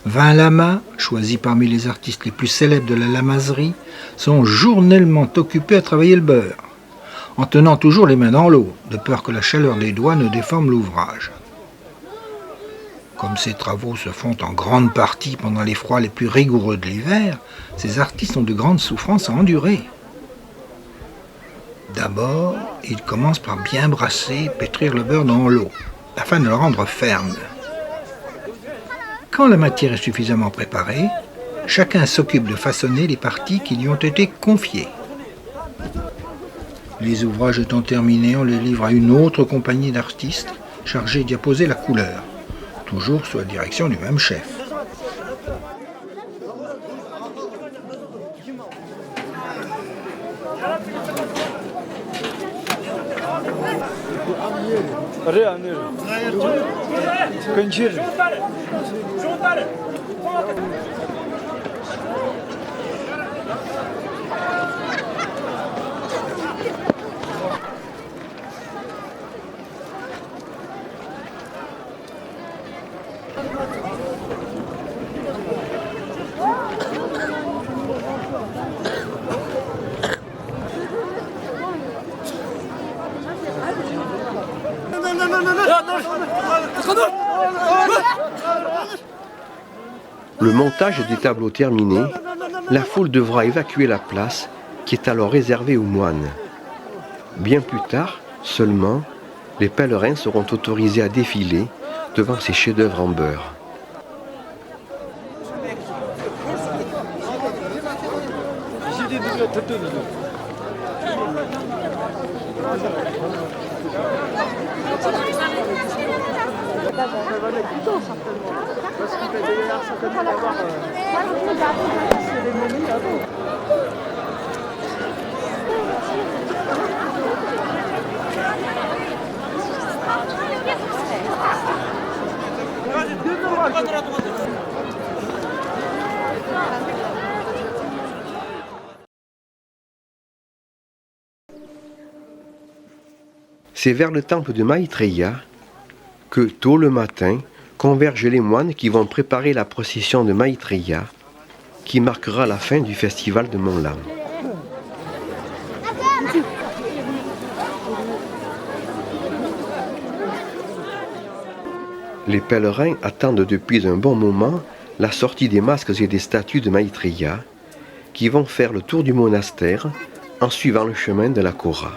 20 lamas, choisis parmi les artistes les plus célèbres de la lamaserie, sont journellement occupés à travailler le beurre, en tenant toujours les mains dans l'eau, de peur que la chaleur des doigts ne déforme l'ouvrage. Comme ces travaux se font en grande partie pendant les froids les plus rigoureux de l'hiver, ces artistes ont de grandes souffrances à endurer. D'abord, ils commencent par bien brasser et pétrir le beurre dans l'eau, afin de le rendre ferme. Quand la matière est suffisamment préparée, chacun s'occupe de façonner les parties qui lui ont été confiées. Les ouvrages étant terminés, on les livre à une autre compagnie d'artistes chargée d'y apposer la couleur, toujours sous la direction du même chef. Le montage des tableaux terminé, la foule devra évacuer la place qui est alors réservée aux moines. Bien plus tard, seulement, les pèlerins seront autorisés à défiler devant ces chefs-d'œuvre en beurre. C'est vers le temple de Maitreya que, tôt le matin, convergent les moines qui vont préparer la procession de Maitreya, qui marquera la fin du festival de Mont Lam. Les pèlerins attendent depuis un bon moment la sortie des masques et des statues de Maitreya, qui vont faire le tour du monastère en suivant le chemin de la Kora.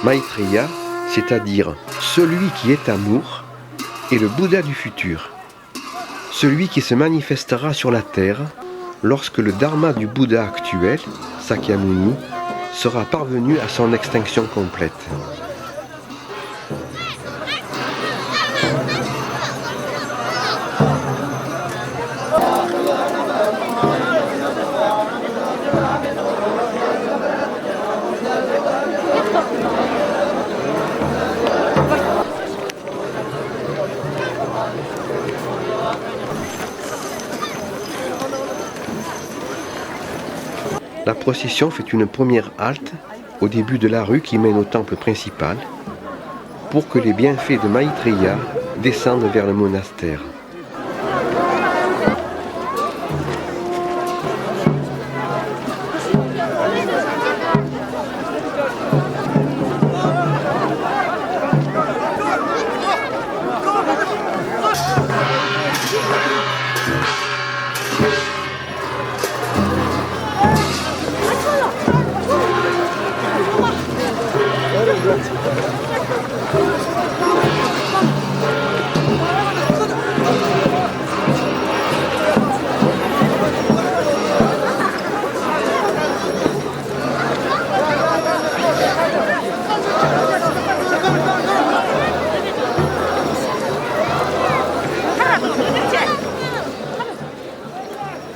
Maitreya, c'est-à-dire celui qui est amour, est le Bouddha du futur, celui qui se manifestera sur la terre lorsque le dharma du Bouddha actuel, Sakyamuni, sera parvenu à son extinction complète. La procession fait une première halte au début de la rue qui mène au temple principal pour que les bienfaits de Maitreya descendent vers le monastère.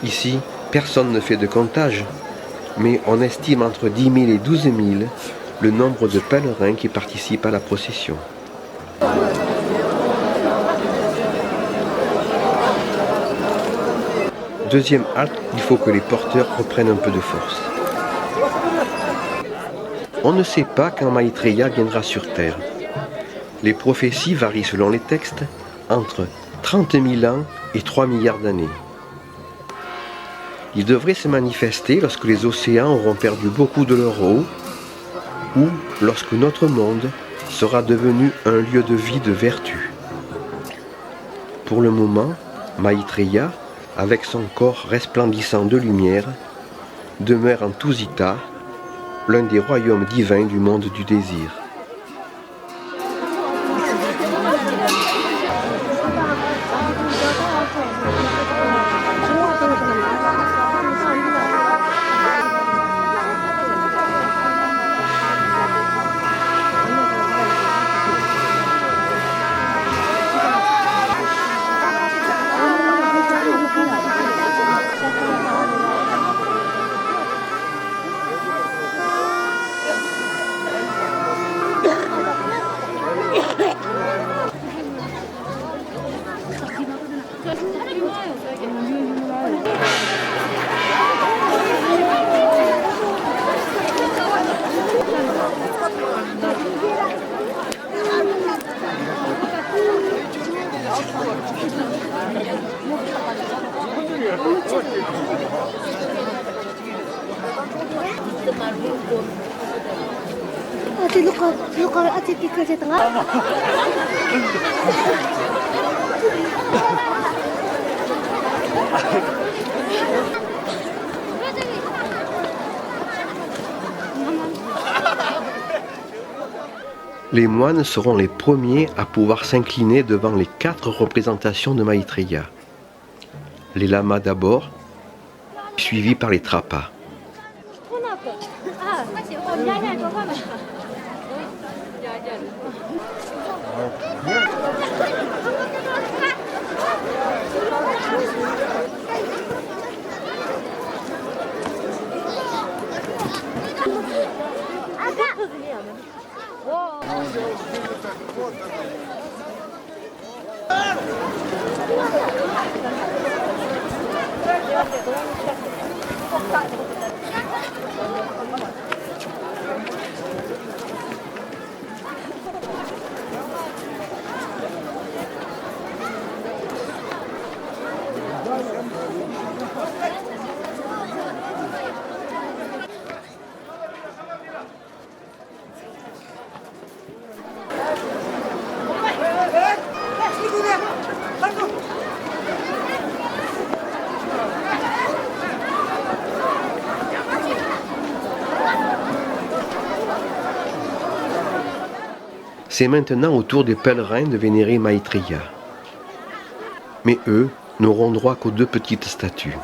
Ici, personne ne fait de comptage, mais on estime entre 10 000 et 12 000 le nombre de pèlerins qui participent à la procession. Deuxième halte, il faut que les porteurs reprennent un peu de force. On ne sait pas quand Maitreya viendra sur Terre. Les prophéties varient selon les textes entre 30 000 ans et 3 milliards d'années. Il devrait se manifester lorsque les océans auront perdu beaucoup de leur eau ou lorsque notre monde sera devenu un lieu de vie de vertu. Pour le moment, Maitreya, avec son corps resplendissant de lumière, demeure en Tusita, l'un des royaumes divins du monde du désir. Les moines seront les premiers à pouvoir s'incliner devant les 4 représentations de Maitreya. Les lamas d'abord, suivis par les trapas. C'est maintenant au tour des pèlerins de vénérer Maitreya. Mais eux n'auront droit qu'aux 2 petites statues.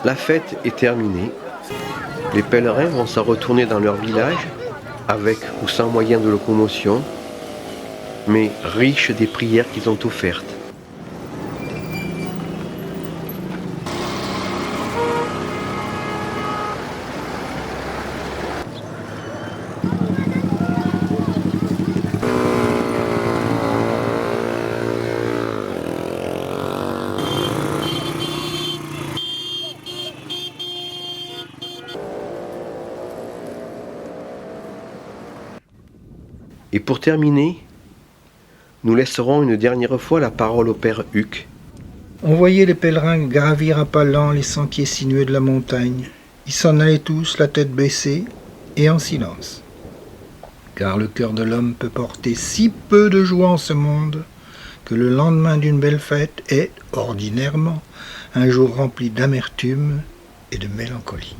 La fête est terminée. Les pèlerins vont s'en retourner dans leur village, avec ou sans moyens de locomotion, mais riches des prières qu'ils ont offertes. Et pour terminer, nous laisserons une dernière fois la parole au père Huc. On voyait les pèlerins gravir à pas lents les sentiers sinueux de la montagne. Ils s'en allaient tous, la tête baissée et en silence. Car le cœur de l'homme peut porter si peu de joie en ce monde que le lendemain d'une belle fête est, ordinairement, un jour rempli d'amertume et de mélancolie.